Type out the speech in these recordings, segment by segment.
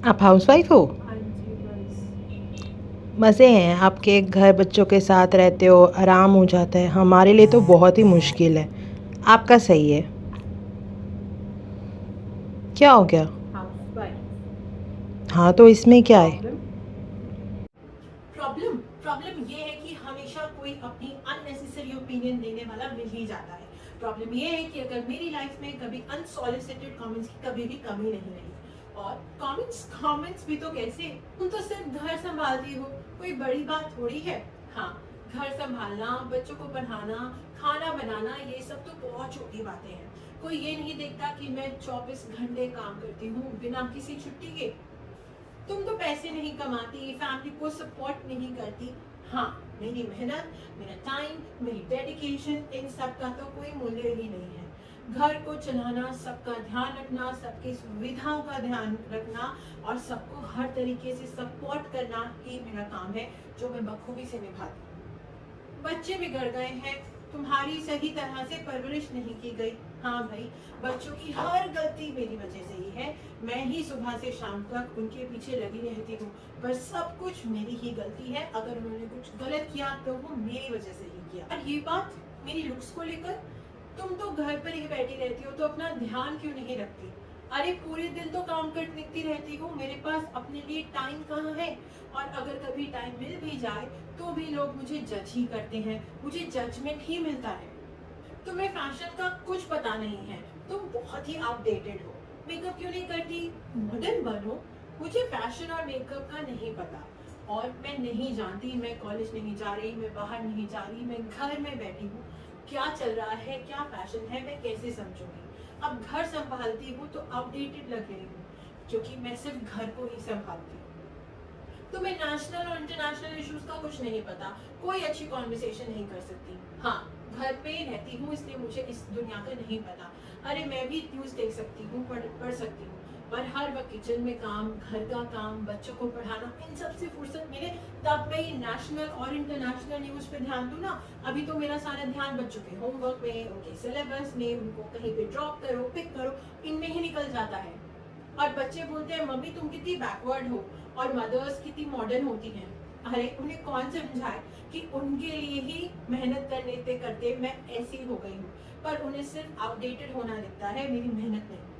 आप हाउसवाइफ हो? हाँ जी, बस। मज़े हैं, आपके घर बच्चों के साथ रहते हो, आराम हो जाता है। हमारे लिए तो बहुत ही मुश्किल है। आपका सही है। क्या हो गया? हाउसवाइफ। हाँ, तो इसमें क्या है? प्रॉब्लम प्रॉब्लम प्रॉब्लम ये है कि हमेशा कोई अपनी अननेसेसरी ओपिनियन देने वाला मिल ही जाता है। प्रॉब्लम ये है कि अगर मेरी लाइफ में कभी अनसॉलिसिटेड कमेंट्स की कभी भी कमी नहीं रही, और कमेंट्स कमेंट्स भी तो कैसे, तुम तो सिर्फ घर संभालती हो, कोई बड़ी बात थोड़ी है। हाँ, घर संभालना, बच्चों को पढ़ाना, खाना बनाना, ये सब तो बहुत छोटी बातें हैं। कोई ये नहीं देखता कि मैं 24 घंटे काम करती हूँ बिना किसी छुट्टी के। तुम तो पैसे नहीं कमाती, फैमिली को सपोर्ट नहीं करती। हाँ, मेरी मेहनत, मेरा टाइम, मेरी डेडिकेशन, इन सब का तो कोई मूल्य ही नहीं है। घर को चलाना, सबका ध्यान रखना, सबकी सुविधाओं का ध्यान रखना और सबको हर तरीके से सपोर्ट करना ही मेरा काम है, जो मैं बखूबी से निभाती हूँ। बच्चे बिगड़ गए हैं, तुम्हारी सही तरह से परवरिश नहीं की गई। हाँ भाई, बच्चों की हर गलती मेरी वजह से ही है। मैं ही सुबह से शाम तक उनके पीछे लगी रहती हूँ, पर सब कुछ मेरी ही गलती है। अगर उन्होंने कुछ गलत किया तो वो मेरी वजह से ही किया। और ये बात मेरी लुक्स को लेकर, तुम तो घर पर ही बैठी रहती हो, तो अपना ध्यान क्यों नहीं रखती? अरे पूरे दिन तो काम करती रहती हूँ, मेरे पास अपने लिए टाइम कहाँ है? और अगर कभी टाइम मिल भी जाए तो भी लोग मुझे जज ही करते हैं, मुझे जजमेंट ही मिलता है। तुम्हें फैशन का कुछ पता नहीं है, तुम बहुत ही आउटडेटेड हो। मेकअप क्यों नहीं करती? मॉडर्न बनो। मुझे फैशन और मेकअप का नहीं पता, और मैं नहीं जानती। मैं कॉलेज नहीं जा रही, मैं बाहर नहीं जा रही, मैं घर में बैठी हूँ। क्या चल रहा है, क्या फैशन है, मैं कैसे समझूंगी? अब घर संभालती हूँ तो आउटडेटेड लग रही हूँ, क्योंकि मैं सिर्फ घर को ही संभालती हूँ। तुम्हें नेशनल और इंटरनेशनल इश्यूज का कुछ नहीं पता, कोई अच्छी कॉन्वर्सेशन नहीं कर सकती। हाँ, घर पे रहती हूँ इसलिए मुझे इस दुनिया का नहीं पता। अरे मैं भी न्यूज देख सकती हूँ, पढ़ सकती हूँ, पर हर वक्त किचन में काम, घर का काम, बच्चों को पढ़ाना, इन सब से फुर्सत मिले तब मैं ये नेशनल और इंटरनेशनल न्यूज पे ध्यान दूँ ना। अभी तो मेरा सारा ध्यान बच्चों के होमवर्क में, उनके सिलेबस में, उनको कहीं पे ड्रॉप करो, पिक करो, इनमें ही निकल जाता है। और बच्चे बोलते हैं मम्मी तुम कितनी बैकवर्ड हो, और मदर्स कितनी मॉडर्न होती हैं। अरे उन्हें कौन समझाए कि उनके लिए ही मेहनत करने करते मैं ऐसी हो गई हूँ, पर उन्हें सिर्फ आउटडेटेड होना दिखता है, मेरी मेहनत नहीं।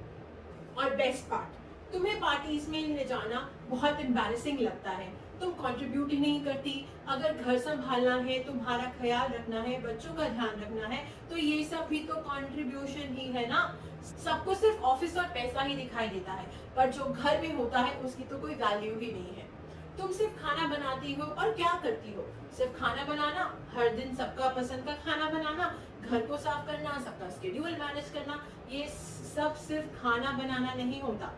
और बेस्ट पार्ट, तुम्हें पार्टीज में ले जाना बहुत एम्बैरेसिंग लगता है। तुम कंट्रीब्यूट ही नहीं करती। अगर घर संभालना है, तुम्हारा ख्याल रखना है, बच्चों का ध्यान रखना है, तो ये सब भी तो कंट्रीब्यूशन ही है ना। सबको सिर्फ ऑफिस और पैसा ही दिखाई देता है, पर जो घर में होता है उसकी तो कोई वैल्यू ही नहीं है। तुम सिर्फ खाना बनाती हो और क्या करती हो? सिर्फ खाना बनाना, हर दिन सबका पसंद का खाना बनाना, घर को साफ करना, सबका शेड्यूल मैनेज करना, ये सब सिर्फ खाना बनाना नहीं होता।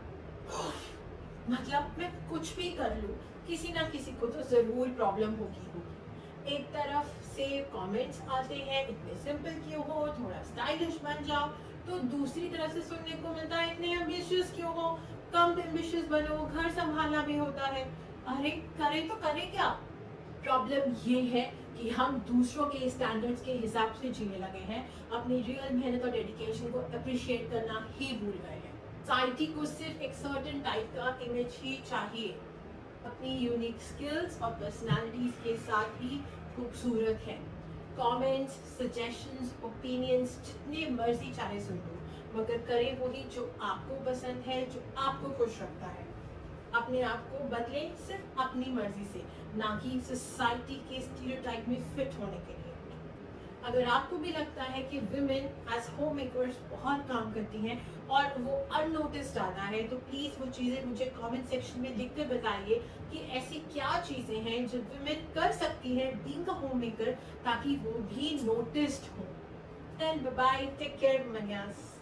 मतलब मैं कुछ भी कर लूं, किसी ना किसी को तो जरूर प्रॉब्लम होगी। एक तरफ से कमेंट्स आते हैं इतने सिंपल क्यों हो, थोड़ा स्टाइलिश बन जाओ, तो दूसरी तरफ से सुनने को मिलता है इतने एम्बिशियस क्यों हो, कम एम्बिशियस बनो, घर संभालना भी होता है। अरे करें तो करें क्या? प्रॉब्लम ये है कि हम दूसरों के स्टैंडर्ड्स के हिसाब से जीने लगे हैं, अपनी रियल मेहनत और डेडिकेशन को अप्रिशिएट करना ही भूल गए हैं। सोसाइटी को सिर्फ एक सर्टेन टाइप का इमेज ही चाहिए, अपनी यूनिक स्किल्स और पर्सनालिटीज के साथ ही खूबसूरत है। कमेंट्स, सजेशंस, ओपिनियंस जितने मर्जी चाहे सुन लो, मगर करें वही जो आपको पसंद है, जो आपको खुश रखता है। अपने आप को बदले सिर्फ अपनी मर्जी से, ना कि सोसाइटी के स्टीरियोटाइप में फिट होने के लिए। अगर आपको भी लगता है कि विमेन एज होम मेकर्स बहुत काम करती हैं और वो अननोटिस्ड आता है, तो प्लीज वो चीजें मुझे कमेंट सेक्शन में लिख कर बताइए कि ऐसी क्या चीजें हैं जो विमेन कर सकती हैं बीइंग अ होम मेकर, ताकि वो भी नोटिस्ड हो। Then bye bye, take care मनियास।